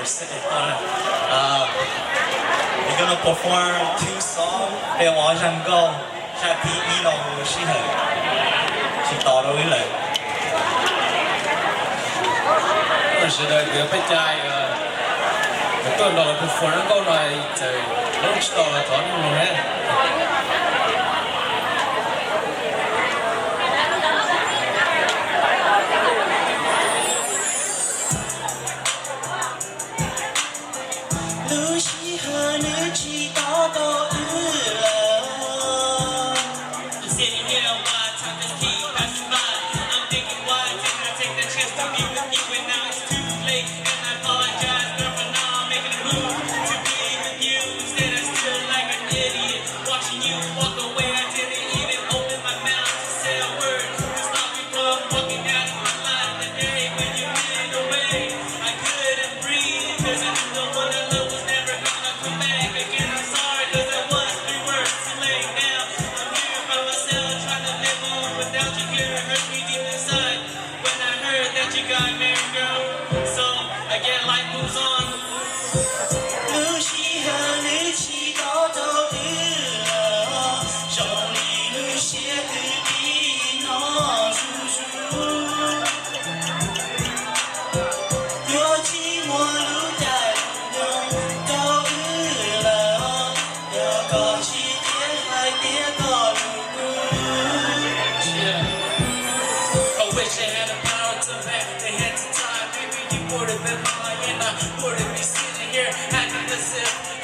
sitting on it. We're gonna perform 2 songs. Để我想講，下第一路是係，是到到嚟。當時咧佢不齋tôi nói một phần câu này thì lúc đó là có những người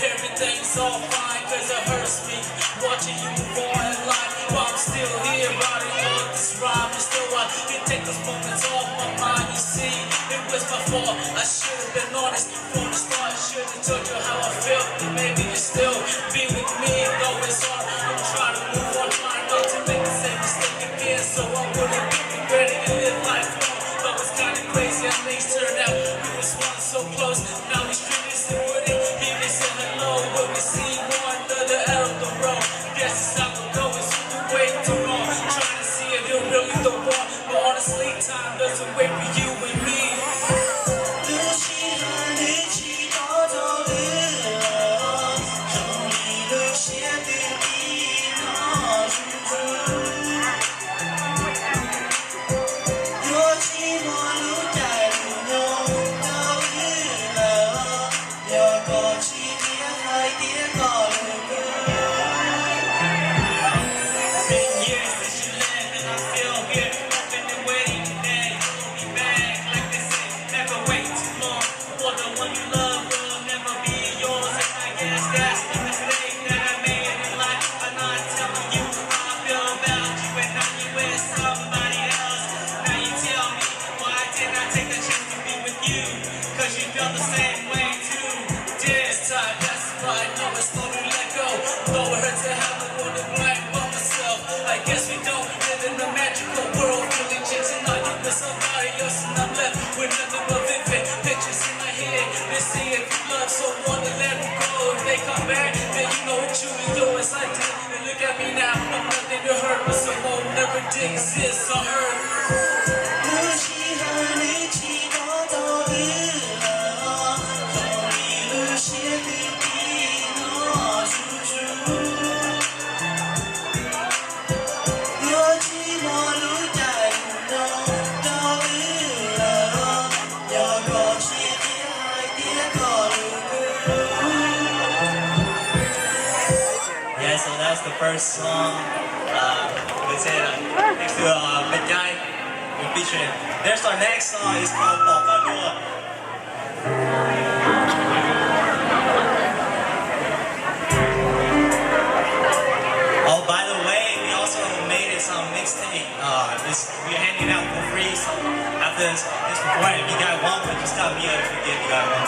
everything's all fine, cause it hurts me watching you fall in line while I'm still here writing all this rhyme. And still I can take those moments off my mind. You see, it was my fault. I should have been honest from the start. I should have told you how I felt, and maybe you still be with me. Though it's hard, I'm trying to move on, trying not to make the same mistake again, so I wouldn't be regretting and live life long. But it's kinda crazy how things turned out. We was once so close, now we strangers and wouldn't even say hello. When we see one another out of the road, guess it's how it goes. It's way too long, trying to see if you're really the one. But honestly, time doesn't wait for you and me. Exists on earth. Yeah, so that's the first song. Let's say next to Bad Guy, we're featuring. There's our next song. It's called Bỏ Con Đùa. Oh, by the way, we also made it some mixtape. We're handing out for free. So after this performance, if you guys want one, just tell me if you guys want.